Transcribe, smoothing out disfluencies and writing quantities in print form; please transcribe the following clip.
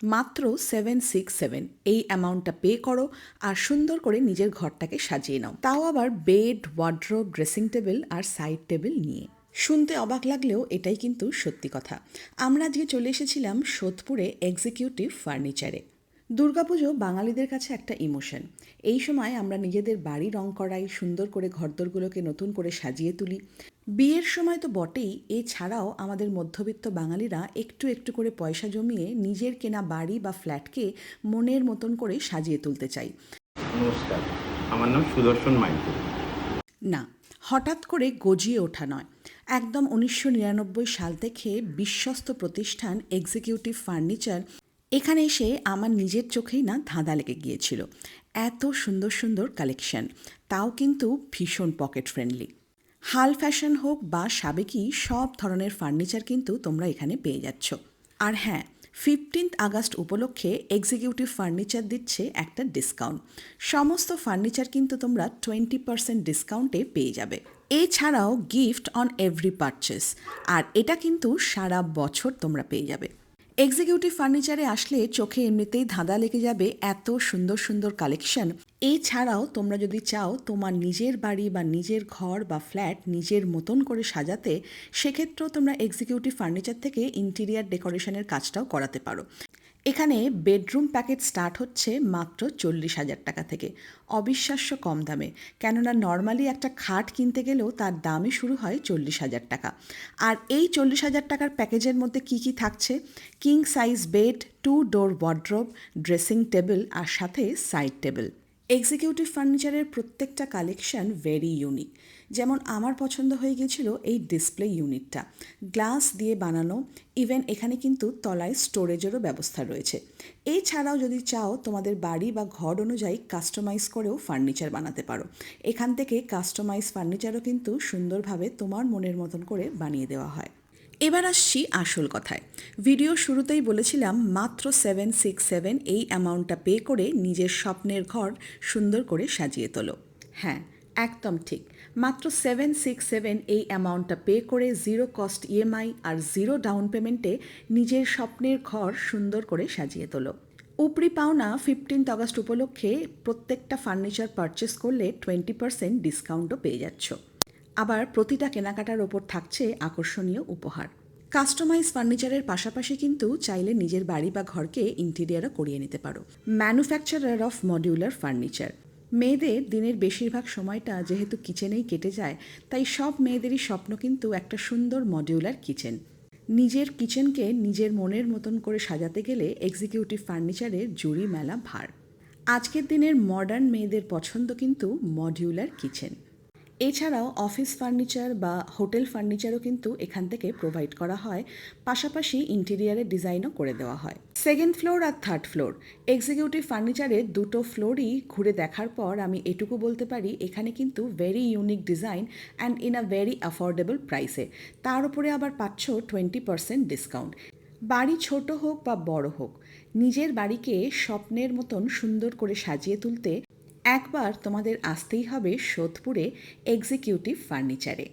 মাত্র 767 এই অ্যামাউন্টটা পে করো আর সুন্দর করে নিজের ঘরটাকে সাজিয়ে নাও, তাও আবার বেড, ওয়ার্ড্রোব, ড্রেসিং টেবিল আর সাইড টেবিল নিয়ে। শুনতে অবাক লাগলেও এটাই কিন্তু সত্যি কথা। আমরা আজকে চলে এসেছিলাম সোদপুরে এক্সিকিউটিভ ফার্নিচারে। দুর্গাপুজো বাঙালিদের কাছে একটা ইমোশন। এই সময় আমরা নিজেদের বাড়ি রং করাই, সুন্দর করে ঘরদোরগুলোকে নতুন করে সাজিয়ে তুলি। বিয়ের সময় তো বটেই, এছাড়াও আমাদের মধ্যবিত্ত বাঙালিরা একটু একটু করে পয়সা জমিয়ে নিজের কেনা বাড়ি বা ফ্ল্যাটকে মনের মতন করে সাজিয়ে তুলতে চাই। নমস্কার, আমার নাম সুদর্শন মাইতি। না, হঠাৎ করে গজিয়ে ওঠা নয়, একদম 1999 সাল থেকে বিশ্বস্ত প্রতিষ্ঠান এক্সিকিউটিভ ফার্নিচার এখানে এসে আমার নিজের চোখেই না ধাঁধা লেগে গিয়েছিল। এত সুন্দর সুন্দর কালেকশন, তাও কিন্তু ভীষণ পকেট ফ্রেন্ডলি। হাল ফ্যাশন হোক বা সাবেকি, সব ধরনের ফার্নিচার কিন্তু তোমরা এখানে পেয়ে যাচ্ছ। আর হ্যাঁ, 15 আগস্ট উপলক্ষে এক্সিকিউটিভ ফার্নিচার দিচ্ছে একটা ডিসকাউন্ট। সমস্ত ফার্নিচার কিন্তু তোমরা 20% ডিসকাউন্টে পেয়ে যাবে। এছাড়াও গিফট অন এভরি পারচেস, আর এটা কিন্তু সারা বছর তোমরা পেয়ে যাবে। এক্সিকিউটিভ ফার্নিচারে আসলে চোখে এমনিতেই ধাঁধা লেগে যাবে এত সুন্দর সুন্দর কালেকশন। এছাড়াও তোমরা যদি চাও তোমার নিজের বাড়ি বা নিজের ঘর বা ফ্ল্যাট নিজের মতন করে সাজাতে, সেক্ষেত্রেও তোমরা এক্সিকিউটিভ ফার্নিচার থেকে ইন্টিরিয়ার ডেকোরেশনের কাজটাও করাতে পারো। এখানে বেডরুম প্যাকেজ স্টার্ট হচ্ছে মাত্র 40,000 টাকা থেকে। অবিশ্বাস্য কম দামে, কেননা নর্মালি একটা খাট কিনতে গেলেও তার দামই শুরু হয় 40,000 টাকা। আর এই 40,000 টাকার প্যাকেজের মধ্যে কি কি থাকছে? কিং সাইজ বেড, 2 ডোর ওয়ার্ড্রোব, ড্রেসিং টেবিল আর সাথে সাইড টেবিল। এক্সিকিউটিভ ফার্নিচারের প্রত্যেকটা কালেকশন ভেরি ইউনিক। যেমন আমার পছন্দ হয়ে গিয়েছিল এই ডিসপ্লে ইউনিটটা, গ্লাস দিয়ে বানানো। ইভেন এখানে কিন্তু তলায় স্টোরেজেরও ব্যবস্থা রয়েছে। এছাড়াও যদি চাও তোমাদের বাড়ি বা ঘর অনুযায়ী কাস্টমাইজ করেও ফার্নিচার বানাতে পারো। এখান থেকে কাস্টমাইজ ফার্নিচারও কিন্তু সুন্দরভাবে তোমার মনের মতন করে বানিয়ে দেওয়া হয়। এবার আসছি আসল কথায়। ভিডিও শুরুতেই বলেছিলাম মাত্র 767 এই অ্যামাউন্টটা পে করে নিজের স্বপ্নের ঘর সুন্দর করে সাজিয়ে তোলো। হ্যাঁ, একদম ঠিক। মাত্র 767 এই অ্যামাউন্টটা পে করে জিরো কস্ট ইএমআই আর জিরো ডাউন পেমেন্টে নিজের স্বপ্নের ঘর সুন্দর করে সাজিয়ে তোলো। উপরি পাওনা 15 আগস্ট উপলক্ষে প্রত্যেকটা ফার্নিচার পারচেস করলে 20% ডিসকাউন্টও পেয়ে যাচ্ছ। আবার প্রতিটা কেনাকাটার ওপর থাকছে আকর্ষণীয় উপহার। কাস্টমাইজ ফার্নিচারের পাশাপাশি কিন্তু চাইলে নিজের বাড়ি বা ঘরকে ইন্টিরিয়ারও করিয়ে নিতে পারো। Manufacturer of modular furniture. মেয়েদের দিনের বেশিরভাগ সময়টা যেহেতু কিচেনেই কেটে যায়, তাই সব মেয়েদেরই স্বপ্ন কিন্তু একটা সুন্দর মডিউলার কিচেন। নিজের কিচেনকে নিজের মনের মতন করে সাজাতে গেলে এক্সিকিউটিভ ফার্নিচারের জুড়ি মেলা ভার। আজকের দিনের মডার্ন মেয়েদের পছন্দ কিন্তু মডিউলার কিচেন। এছাড়াও অফিস ফার্নিচার বা হোটেল ফার্নিচারও কিন্তু এখান থেকে প্রোভাইড করা হয়, পাশাপাশি ইন্টেরিয়ারের ডিজাইনও করে দেওয়া হয়। সেকেন্ড ফ্লোর আর থার্ড ফ্লোর এক্সিকিউটিভ ফার্নিচারের দুটো ফ্লোরই ঘুরে দেখার পর আমি এটুকু বলতে পারি, এখানে কিন্তু very unique design and in a very affordable প্রাইসে। তার উপরে আবার পাচ্ছ 20% ডিসকাউন্ট। বাড়ি ছোট হোক বা বড় হোক, নিজের বাড়িকে স্বপ্নের মতন সুন্দর করে সাজিয়ে তুলতে একবার তোমাদের আসতেই হবে সোদপুরে এক্সিকিউটিভ ফার্নিচারে।